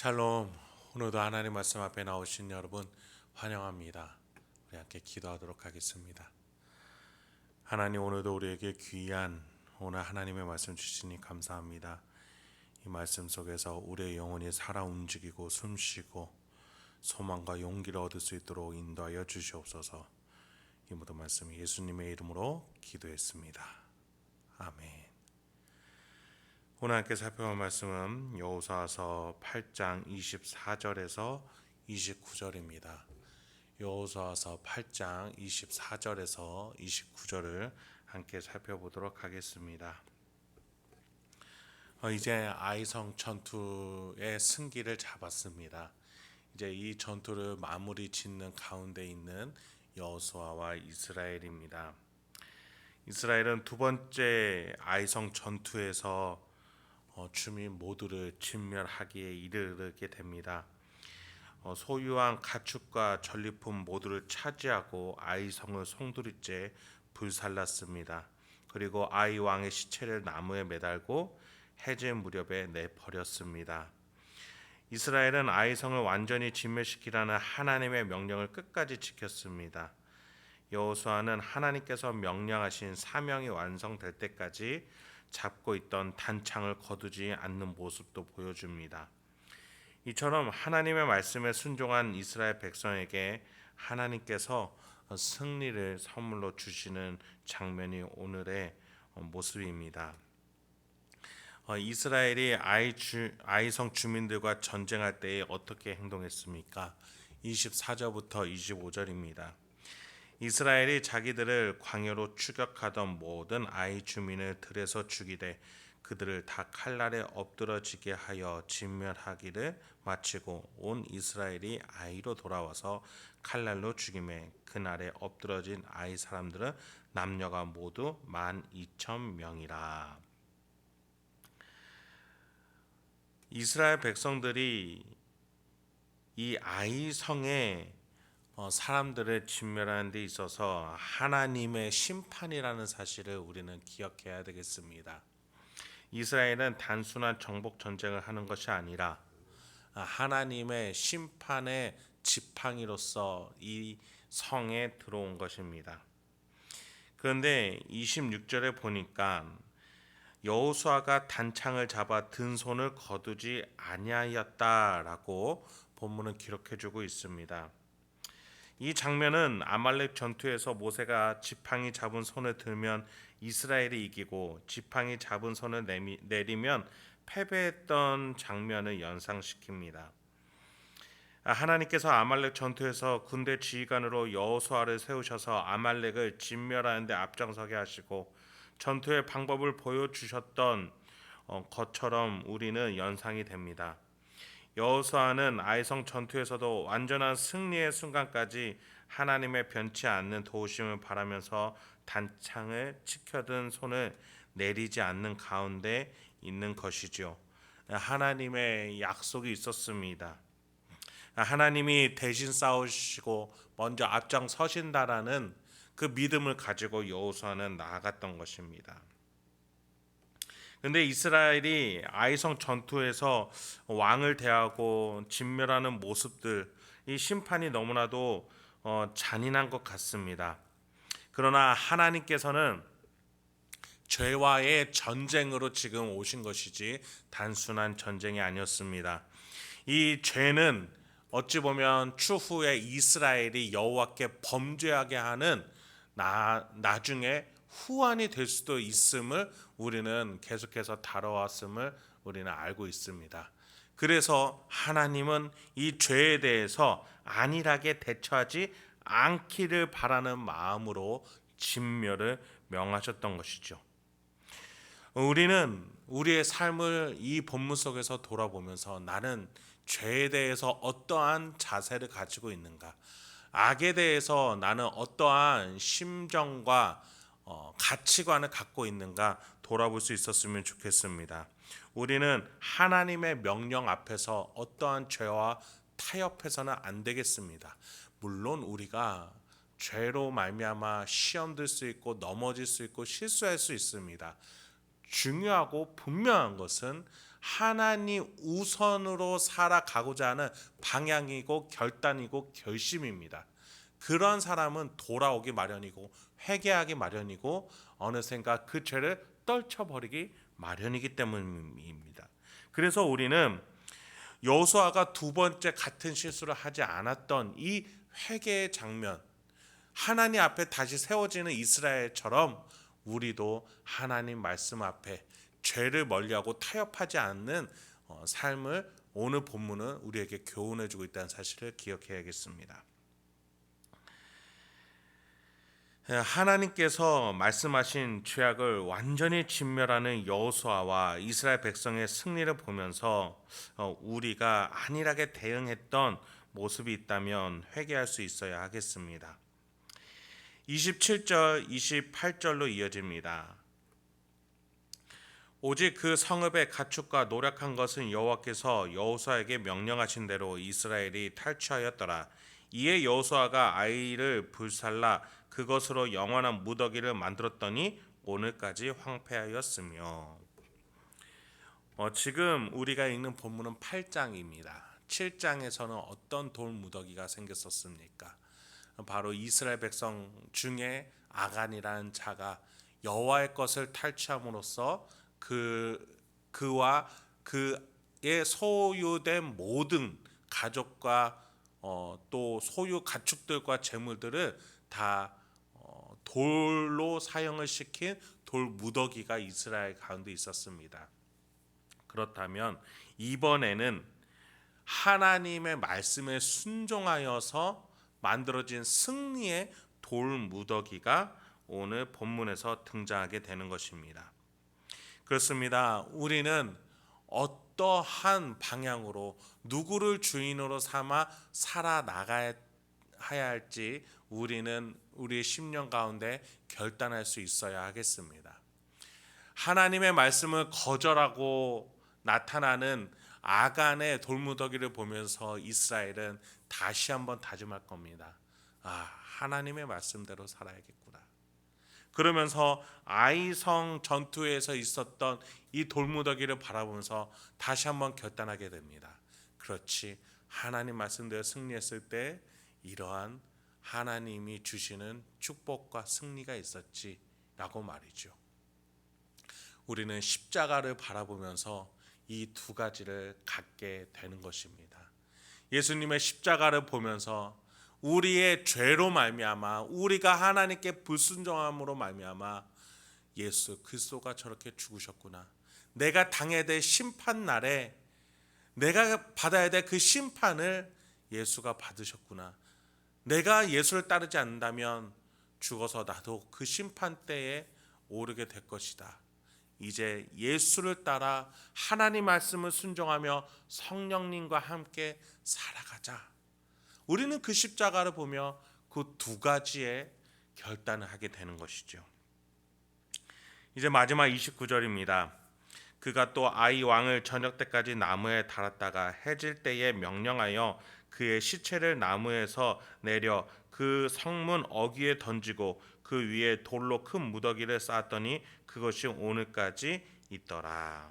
샬롬. 오늘도 하나님 말씀 앞에 나오신 여러분 환영합니다. 우리 함께 기도하도록 하겠습니다. 하나님, 오늘도 우리에게 귀한 오늘 하나님의 말씀 주시니 감사합니다. 이 말씀 속에서 우리의 영혼이 살아 움직이고 숨쉬고 소망과 용기를 얻을 수 있도록 인도하여 주시옵소서. 이 모든 말씀 예수님의 이름으로 기도했습니다. 아멘. 오늘 함께 살펴볼 말씀은 여호수아서 8장 24절에서 29절입니다. 여호수아서 8장 24절에서 29절을 함께 살펴보도록 하겠습니다. 이제 아이성 전투의 승기를 잡았습니다. 이제 이 전투를 마무리 짓는 가운데 있는 여호수아와 이스라엘입니다. 이스라엘은 두 번째 아이성 전투에서 주민 모두를 진멸하기에 이르게 됩니다. 소유한 가축과 전리품 모두를 차지하고 아이성을 송두리째 불살랐습니다. 그리고 아이 왕의 시체를 나무에 매달고 해질 무렵에 내버렸습니다. 이스라엘은 아이성을 완전히 진멸시키라는 하나님의 명령을 끝까지 지켰습니다. 여호수아는 하나님께서 명령하신 사명이 완성될 때까지 잡고 있던 단창을 거두지 않는 모습도 보여줍니다. 이처럼 하나님의 말씀에 순종한 이스라엘 백성에게 하나님께서 승리를 선물로 주시는 장면이 오늘의 모습입니다. 이스라엘이 아이성 주민들과 전쟁할 때에 어떻게 행동했습니까? 24절부터 25절입니다. 이스라엘이 자기들을 광야로 추격하던 모든 아이 주민을 들에서 죽이되 그들을 다 칼날에 엎드러지게 하여 진멸하기를 마치고 온 이스라엘이 아이로 돌아와서 칼날로 죽임에 그날에 엎드러진 아이 사람들은 남녀가 모두 12,000명이라. 이스라엘 백성들이 이 아이성에 사람들을 진멸하는 데 있어서 하나님의 심판이라는 사실을 우리는 기억해야 되겠습니다. 이스라엘은 단순한 정복 전쟁을 하는 것이 아니라 하나님의 심판의 지팡이로서 이 성에 들어온 것입니다. 그런데 26절에 보니까 여호수아가 단창을 잡아 든 손을 거두지 아니하였다라고 본문은 기록해주고 있습니다. 이 장면은 아말렉 전투에서 모세가 지팡이 잡은 손을 들면 이스라엘이 이기고 지팡이 잡은 손을 내리면 패배했던 장면을 연상시킵니다. 하나님께서 아말렉 전투에서 군대 지휘관으로 여호수아를 세우셔서 아말렉을 진멸하는 데 앞장서게 하시고 전투의 방법을 보여주셨던 것처럼 우리는 연상이 됩니다. 여호수아는 아이성 전투에서도 완전한 승리의 순간까지 하나님의 변치 않는 도우심을 바라면서 단창을 지켜든 손을 내리지 않는 가운데 있는 것이죠. 하나님의 약속이 있었습니다. 하나님이 대신 싸우시고 먼저 앞장서신다라는 그 믿음을 가지고 여호수아는 나아갔던 것입니다. 그런데 이스라엘이 아이성 전투에서 왕을 대하고 진멸하는 모습들, 이 심판이 너무나도 잔인한 것 같습니다. 그러나 하나님께서는 죄와의 전쟁으로 지금 오신 것이지 단순한 전쟁이 아니었습니다. 이 죄는 어찌 보면 추후에 이스라엘이 여호와께 범죄하게 하는 나중에 후환이 될 수도 있음을 우리는 계속해서 다뤄왔음을 우리는 알고 있습니다. 그래서 하나님은 이 죄에 대해서 안일하게 대처하지 않기를 바라는 마음으로 진멸을 명하셨던 것이죠. 우리는 우리의 삶을 이 본문 속에서 돌아보면서 나는 죄에 대해서 어떠한 자세를 가지고 있는가, 악에 대해서 나는 어떠한 심정과 가치관을 갖고 있는가 돌아볼 수 있었으면 좋겠습니다. 우리는 하나님의 명령 앞에서 어떠한 죄와 타협해서는 안 되겠습니다. 물론 우리가 죄로 말미암아 시험 들 수 있고 넘어질 수 있고 실수할 수 있습니다. 중요하고 분명한 것은 하나님 우선으로 살아가고자 하는 방향이고 결단이고 결심입니다. 그런 사람은 돌아오기 마련이고 회개하기 마련이고 어느샌가 그 죄를 떨쳐버리기 마련이기 때문입니다. 그래서 우리는 여호수아가 두 번째 같은 실수를 하지 않았던 이 회개의 장면, 하나님 앞에 다시 세워지는 이스라엘처럼 우리도 하나님 말씀 앞에 죄를 멀리하고 타협하지 않는 삶을 오늘 본문은 우리에게 교훈해 주고 있다는 사실을 기억해야겠습니다. 하나님께서 말씀하신 죄악을 완전히 진멸하는 여호수아와 이스라엘 백성의 승리를 보면서 우리가 안일하게 대응했던 모습이 있다면 회개할 수 있어야 하겠습니다. 27절, 28절로 이어집니다. 오직 그 성읍의 가축과 노력한 것은 여호와께서 여호수아에게 명령하신 대로 이스라엘이 탈취하였더라. 이에 여호수아가 아이를 불살라 그것으로 영원한 무더기를 만들었더니 오늘까지 황폐하였으며. 지금 우리가 읽는 본문은 8장입니다. 7장에서는 어떤 돌 무더기가 생겼었습니까? 바로 이스라엘 백성 중에 아간이라는 자가 여호와의 것을 탈취함으로써 그와 그의 소유된 모든 가족과 또 소유 가축들과 재물들을 다 돌로 사용을 시킨 돌 무더기가 이스라엘 가운데 있었습니다. 그렇다면 이번에는 하나님의 말씀에 순종하여서 만들어진 승리의 돌 무더기가 오늘 본문에서 등장하게 되는 것입니다. 그렇습니다. 우리는 어떠한 방향으로 누구를 주인으로 삼아 살아나가야 할지 우리는 우리의 심령 가운데 결단할 수 있어야 하겠습니다. 하나님의 말씀을 거절하고 나타나는 아간의 돌무더기를 보면서 이스라엘은 다시 한번 다짐할 겁니다. 하나님의 말씀대로 살아야겠구나. 그러면서 아이성 전투에서 있었던 이 돌무더기를 바라보면서 다시 한번 결단하게 됩니다. 그렇지, 하나님 말씀대로 승리했을 때 이러한 하나님이 주시는 축복과 승리가 있었지라고 말이죠. 우리는 십자가를 바라보면서 이 두 가지를 갖게 되는 것입니다. 예수님의 십자가를 보면서 우리의 죄로 말미암아 우리가 하나님께 불순종함으로 말미암아 예수 그리스도가 저렇게 죽으셨구나. 내가 당해야 될 심판 날에 내가 받아야 될 그 심판을 예수가 받으셨구나. 내가 예수를 따르지 않는다면 죽어서 나도 그 심판 때에 오르게 될 것이다. 이제 예수를 따라 하나님 말씀을 순종하며 성령님과 함께 살아가자. 우리는 그 십자가를 보며 그 두 가지의 결단을 하게 되는 것이죠. 이제 마지막 29절입니다. 그가 또 아이 왕을 저녁 때까지 나무에 달았다가 해질 때에 명령하여 그의 시체를 나무에서 내려 그 성문 어귀에 던지고 그 위에 돌로 큰 무더기를 쌓았더니 그것이 오늘까지 있더라.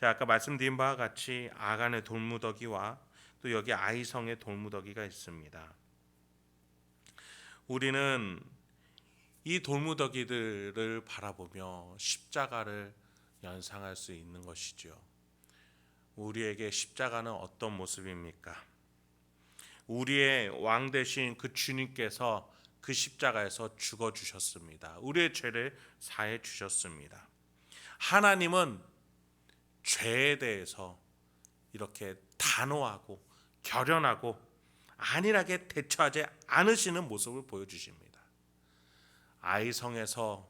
자, 아까 말씀드린 바와 같이 아간의 돌무더기와 또 여기 아이성의 돌무더기가 있습니다. 우리는 이 돌무더기들을 바라보며 십자가를 연상할 수 있는 것이죠. 우리에게 십자가는 어떤 모습입니까? 우리의 왕 되신 그 주님께서 그 십자가에서 죽어주셨습니다. 우리의 죄를 사해 주셨습니다. 하나님은 죄에 대해서 이렇게 단호하고 결연하고 안일하게 대처하지 않으시는 모습을 보여주십니다. 아이성에서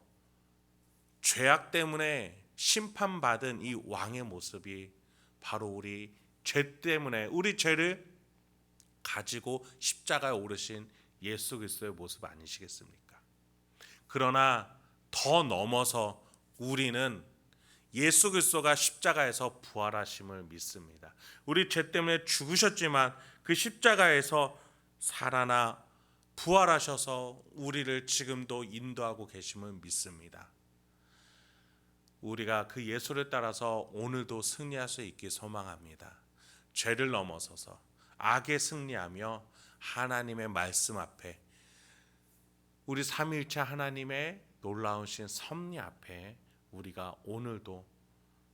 죄악 때문에 심판받은 이 왕의 모습이 바로 우리 죄 때문에 우리 죄를 가지고 십자가에 오르신 예수 그리스도의 모습 아니시겠습니까? 그러나 더 넘어서 우리는 예수 그리스도가 십자가에서 부활하심을 믿습니다. 우리 죄 때문에 죽으셨지만 그 십자가에서 살아나 부활하셔서 우리를 지금도 인도하고 계심을 믿습니다. 우리가 그 예수를 따라서 오늘도 승리할 수 있길 소망합니다. 죄를 넘어서서 악에 승리하며 하나님의 말씀 앞에, 우리 삼위일체 하나님의 놀라우신 섭리 앞에 우리가 오늘도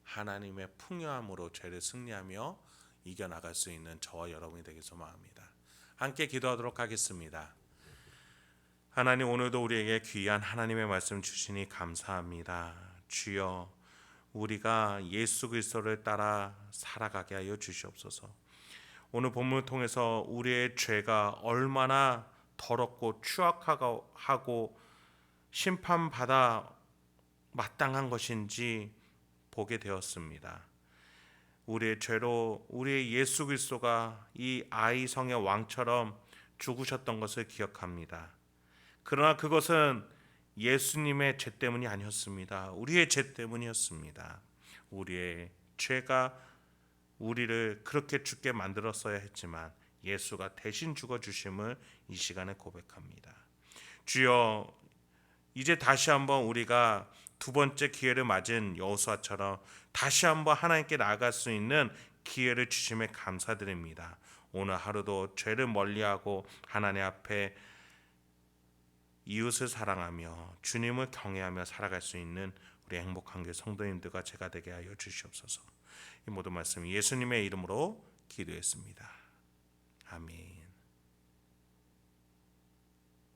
하나님의 풍요함으로 죄를 승리하며 이겨나갈 수 있는 저와 여러분이 되길 소망합니다. 함께 기도하도록 하겠습니다. 하나님, 오늘도 우리에게 귀한 하나님의 말씀 주시니 감사합니다. 주여, 우리가 예수 그리스도를 따라 살아가게 하여 주시옵소서. 오늘 본문을 통해서 우리의 죄가 얼마나 더럽고 추악하고 심판받아 마땅한 것인지 보게 되었습니다. 우리의 죄로 우리의 예수 그리스도가 이 아이성의 왕처럼 죽으셨던 것을 기억합니다. 그러나 그것은 예수님의 죄 때문이 아니었습니다. 우리의 죄 때문이었습니다. 우리의 죄가 우리를 그렇게 죽게 만들었어야 했지만 예수가 대신 죽어주심을 이 시간에 고백합니다. 주여, 이제 다시 한번 우리가 두 번째 기회를 맞은 여호수아처럼 다시 한번 하나님께 나아갈 수 있는 기회를 주심에 감사드립니다. 오늘 하루도 죄를 멀리하고 하나님 앞에 이웃을 사랑하며 주님을 경외하며 살아갈 수 있는 우리 행복한 교회 성도님들과 제가 되게 하여 주시옵소서. 이 모든 말씀 예수님의 이름으로 기도했습니다. 아멘.